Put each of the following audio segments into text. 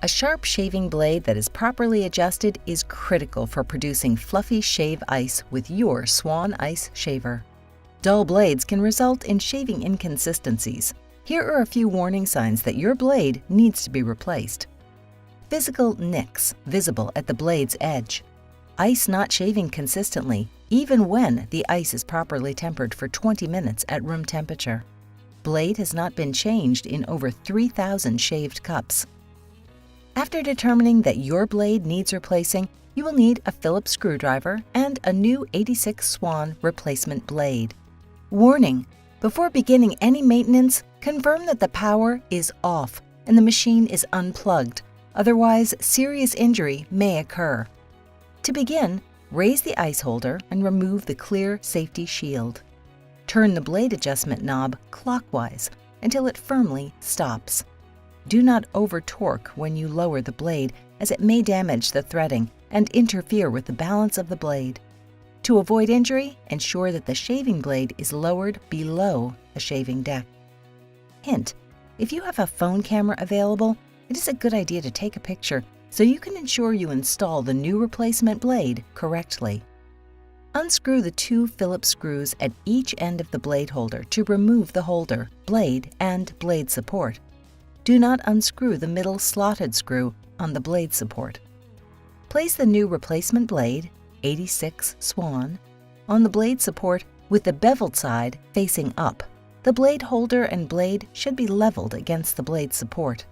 A sharp shaving blade that is properly adjusted is critical for producing fluffy shave ice with your Swan Ice Shaver. Dull blades can result in shaving inconsistencies. Here are a few warning signs that your blade needs to be replaced. Physical nicks visible at the blade's edge. Ice not shaving consistently, even when the ice is properly tempered for 20 minutes at room temperature. Blade has not been changed in over 3,000 shaved cups. After determining that your blade needs replacing, you will need a Phillips screwdriver and a new 86 Swan replacement blade. Warning: before beginning any maintenance, confirm that the power is off and the machine is unplugged, otherwise serious injury may occur. To begin, raise the ice holder and remove the clear safety shield. Turn the blade adjustment knob clockwise until it firmly stops. Do not over-torque when you lower the blade, as it may damage the threading and interfere with the balance of the blade. To avoid injury, ensure that the shaving blade is lowered below the shaving deck. Hint: if you have a phone camera available, it is a good idea to take a picture so you can ensure you install the new replacement blade correctly. Unscrew the 2 Phillips screws at each end of the blade holder to remove the holder, blade, and blade support. Do not unscrew the middle slotted screw on the blade support. Place the new replacement blade, 86 Swan, on the blade support with the beveled side facing up. The blade holder and blade should be leveled against the blade support.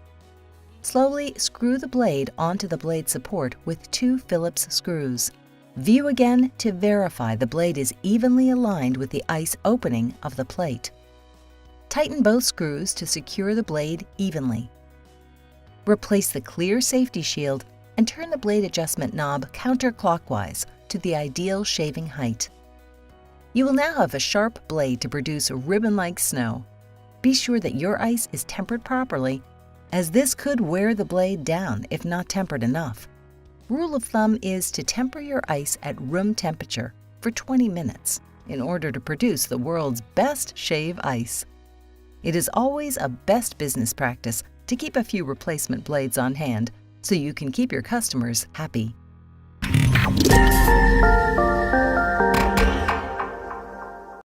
Slowly screw the blade onto the blade support with 2 Phillips screws. View again to verify the blade is evenly aligned with the ice opening of the plate. Tighten both screws to secure the blade evenly. Replace the clear safety shield and turn the blade adjustment knob counterclockwise to the ideal shaving height. You will now have a sharp blade to produce ribbon-like snow. Be sure that your ice is tempered properly, as this could wear the blade down if not tempered enough. Rule of thumb is to temper your ice at room temperature for 20 minutes in order to produce the world's best shave ice. It is always a best business practice to keep a few replacement blades on hand so you can keep your customers happy.